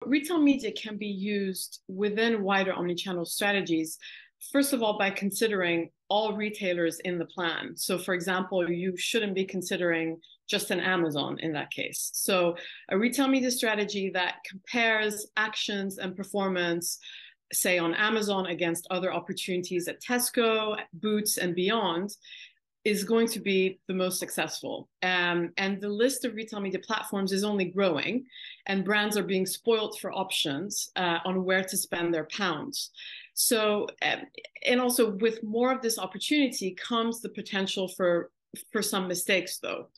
retail media can be used within wider omnichannel strategies, first of all, by considering all retailers in the plan. So for example, you shouldn't be considering just an Amazon in that case. So a retail media strategy that compares actions and performance, say on Amazon against other opportunities at Tesco, Boots, and beyond, is going to be the most successful. And the list of retail media platforms is only growing, and brands are being spoiled for options on where to spend their pounds. So, and also with more of this opportunity comes the potential for some mistakes, though.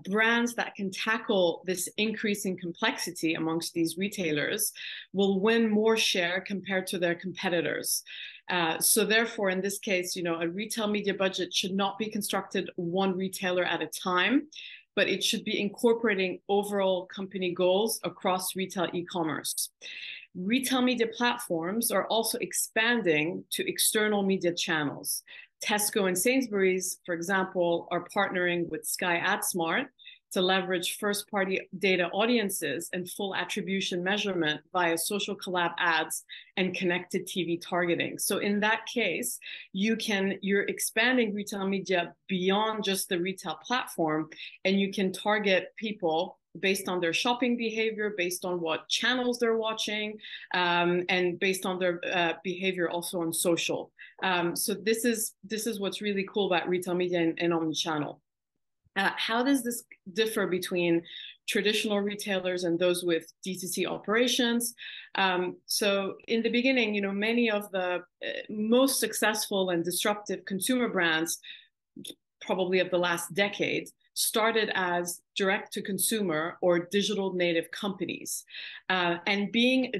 Brands that can tackle this increasing complexity amongst these retailers will win more share compared to their competitors. So therefore, in this case, a retail media budget should not be constructed one retailer at a time, but it should be incorporating overall company goals across retail e-commerce. Retail media platforms are also expanding to external media channels. Tesco and Sainsbury's, for example, are partnering with Sky AdSmart to leverage first-party data audiences and full attribution measurement via social collab ads and connected TV targeting. So in that case, you're expanding retail media beyond just the retail platform, and you can target people based on their shopping behavior, based on what channels they're watching, and based on their behavior also on social. So this is what's really cool about retail media and omnichannel. How does this differ between traditional retailers and those with D2C operations? So in the beginning, many of the most successful and disruptive consumer brands, probably of the last decade, started as direct-to-consumer or digital native companies. And being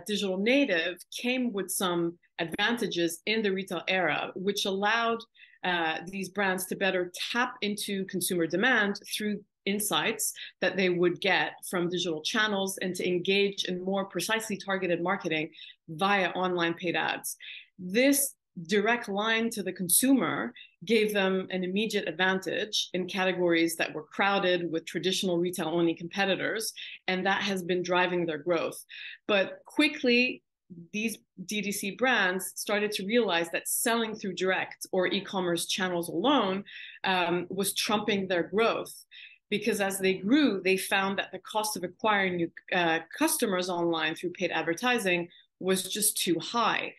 digital native came with some advantages in the retail era, which allowed these brands to better tap into consumer demand through insights that they would get from digital channels and to engage in more precisely targeted marketing via online paid ads. This direct line to the consumer gave them an immediate advantage in categories that were crowded with traditional retail-only competitors, and that has been driving their growth. But quickly, these DTC brands started to realize that selling through direct or e-commerce channels alone was trumping their growth. Because as they grew, they found that the cost of acquiring new customers online through paid advertising was just too high.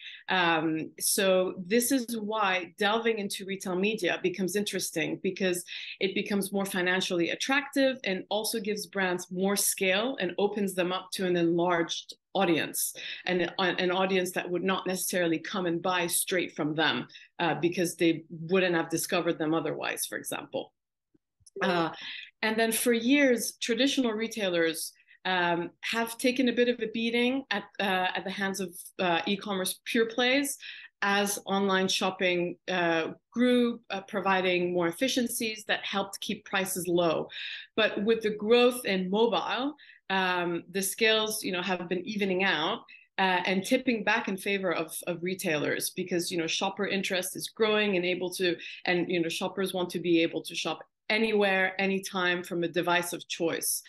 So this is why delving into retail media becomes interesting, because it becomes more financially attractive and also gives brands more scale and opens them up to an enlarged audience, and an audience that would not necessarily come and buy straight from them because they wouldn't have discovered them otherwise, for example. And then for years, traditional retailers have taken a bit of a beating at the hands of e-commerce pure plays as online shopping grew, providing more efficiencies that helped keep prices low. But with the growth in mobile, the scales, have been evening out and tipping back in favor of retailers, because shopper interest is growing and shoppers want to be able to shop anywhere, anytime from a device of choice.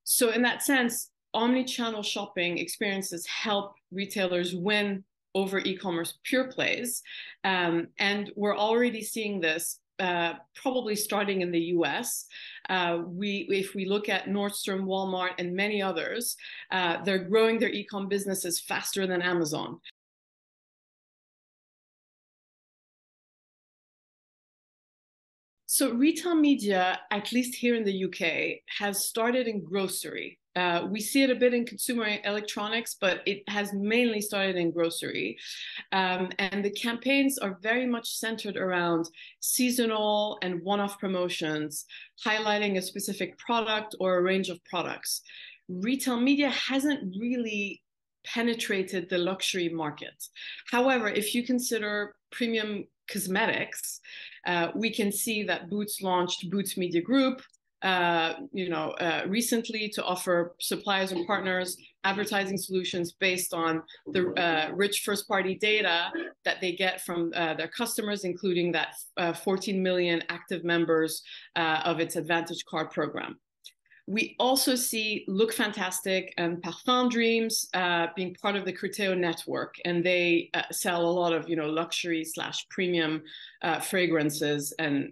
So in that sense, omni-channel shopping experiences help retailers win over e-commerce pure plays. And we're already seeing this probably starting in the US. If we look at Nordstrom, Walmart, and many others, they're growing their e-com businesses faster than Amazon. So retail media, at least here in the UK, has started in grocery. We see it a bit in consumer electronics, but it has mainly started in grocery. And the campaigns are very much centered around seasonal and one-off promotions, highlighting a specific product or a range of products. Retail media hasn't really penetrated the luxury market. However, if you consider premium cosmetics, we can see that Boots launched Boots Media Group recently to offer suppliers and partners advertising solutions based on the rich first-party data that they get from their customers, including that 14 million active members of its Advantage Card program. We also see Look Fantastic and Parfum Dreams being part of the Criteo network, and they sell a lot of, luxury / premium fragrances and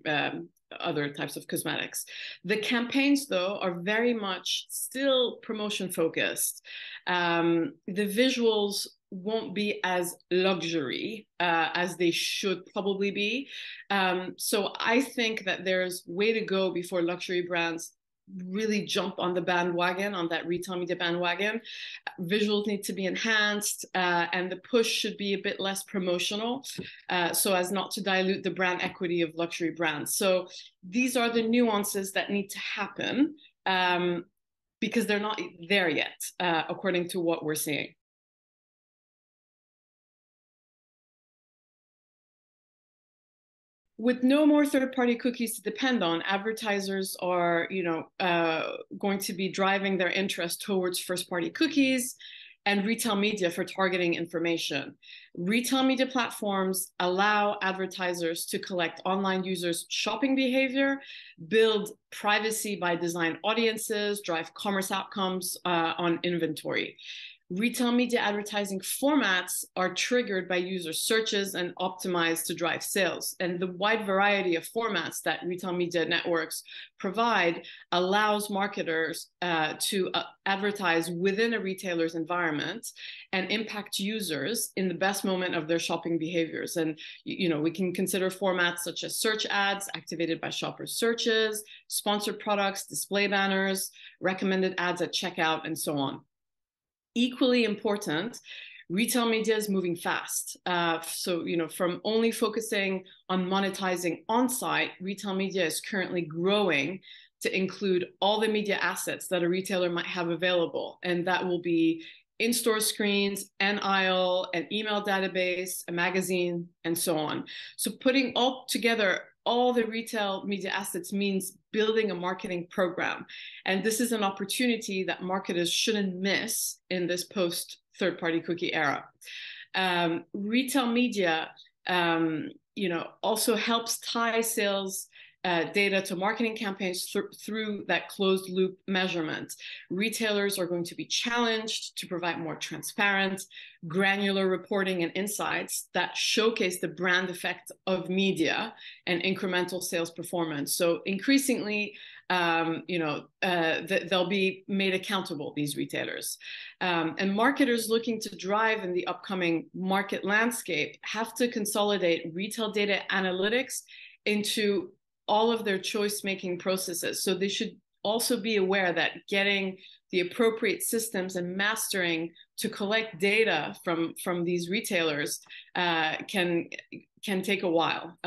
other types of cosmetics. The campaigns, though, are very much still promotion focused. The visuals won't be as luxury as they should probably be. So I think that there's way to go before luxury brands really jump on the bandwagon, on that retail media bandwagon. Visuals need to be enhanced, and the push should be a bit less promotional, so as not to dilute the brand equity of luxury brands. So these are the nuances that need to happen, because they're not there yet, according to what we're seeing. With no more third-party cookies to depend on, advertisers are, going to be driving their interest towards first-party cookies and retail media for targeting information. Retail media platforms allow advertisers to collect online users' shopping behavior, build privacy by design audiences, drive commerce outcomes on inventory. Retail media advertising formats are triggered by user searches and optimized to drive sales. And the wide variety of formats that retail media networks provide allows marketers to advertise within a retailer's environment and impact users in the best moment of their shopping behaviors. And, we can consider formats such as search ads activated by shoppers' searches, sponsored products, display banners, recommended ads at checkout, and so on. Equally important, retail media is moving fast. So, from only focusing on monetizing on-site, retail media is currently growing to include all the media assets that a retailer might have available. And that will be in-store screens, an aisle, an email database, a magazine, and so on. So putting all together all the retail media assets means building a marketing program. And this is an opportunity that marketers shouldn't miss in this post third-party cookie era. Retail media, also helps tie sales data to marketing campaigns through that closed loop measurement. Retailers are going to be challenged to provide more transparent, granular reporting and insights that showcase the brand effect of media and incremental sales performance. So increasingly, they'll be made accountable, these retailers. And marketers looking to drive in the upcoming market landscape have to consolidate retail data analytics into all of their choice-making processes. So they should also be aware that getting the appropriate systems and mastering to collect data from these retailers can take a while.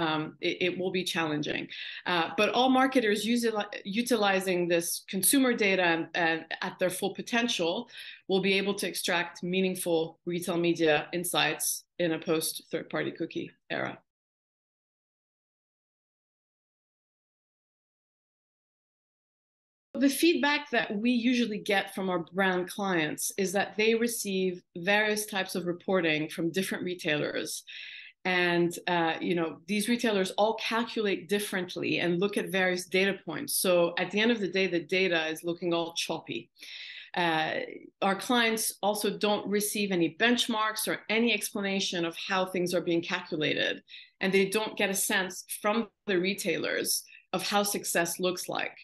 It will be challenging. But all marketers utilizing this consumer data and at their full potential will be able to extract meaningful retail media insights in a post third-party cookie era. The feedback that we usually get from our brand clients is that they receive various types of reporting from different retailers. And, these retailers all calculate differently and look at various data points. So at the end of the day, the data is looking all choppy. Our clients also don't receive any benchmarks or any explanation of how things are being calculated. And they don't get a sense from the retailers of how success looks like.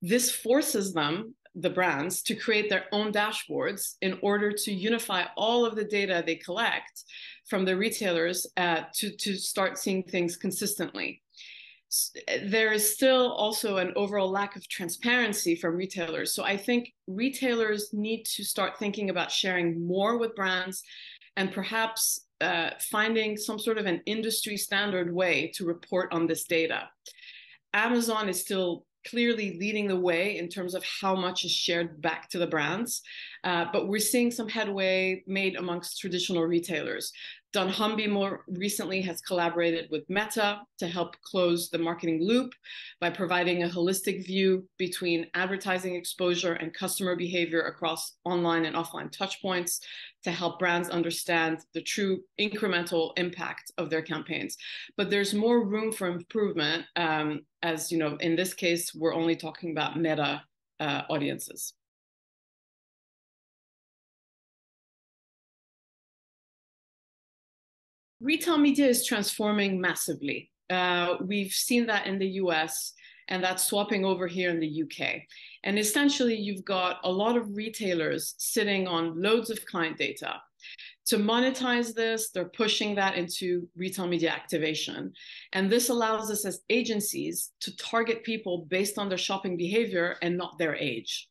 This forces them, the brands, to create their own dashboards in order to unify all of the data they collect from the retailers to start seeing things consistently. There is still also an overall lack of transparency from retailers. So I think retailers need to start thinking about sharing more with brands and perhaps finding some sort of an industry standard way to report on this data. Amazon is still clearly leading the way in terms of how much is shared back to the brands. But we're seeing some headway made amongst traditional retailers. dunnhumby more recently has collaborated with Meta to help close the marketing loop by providing a holistic view between advertising exposure and customer behavior across online and offline touchpoints to help brands understand the true incremental impact of their campaigns. But there's more room for improvement, as you know, in this case, we're only talking about Meta audiences. Retail media is transforming massively. We've seen that in the US, and that's swapping over here in the UK. And essentially, you've got a lot of retailers sitting on loads of client data. To monetize this, they're pushing that into retail media activation. And this allows us as agencies to target people based on their shopping behavior and not their age.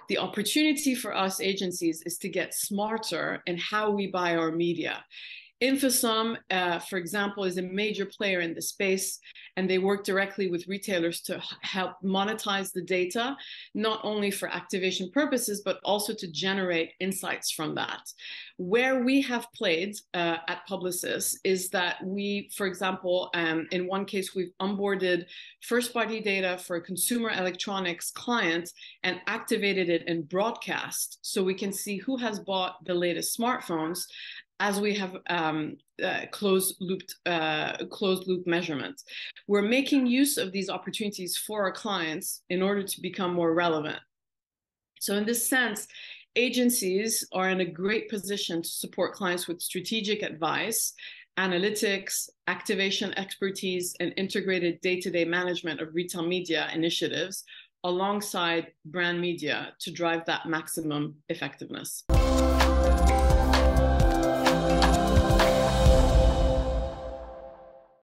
The opportunity for us agencies is to get smarter in how we buy our media. Infosum, for example, is a major player in the space, and they work directly with retailers to help monetize the data, not only for activation purposes, but also to generate insights from that. Where we have played at Publicis is that we, for example, in one case, we've onboarded first-party data for a consumer electronics client and activated it in broadcast so we can see who has bought the latest smartphones, as we have closed loop measurements. We're making use of these opportunities for our clients in order to become more relevant. So in this sense, agencies are in a great position to support clients with strategic advice, analytics, activation expertise, and integrated day-to-day management of retail media initiatives alongside brand media to drive that maximum effectiveness.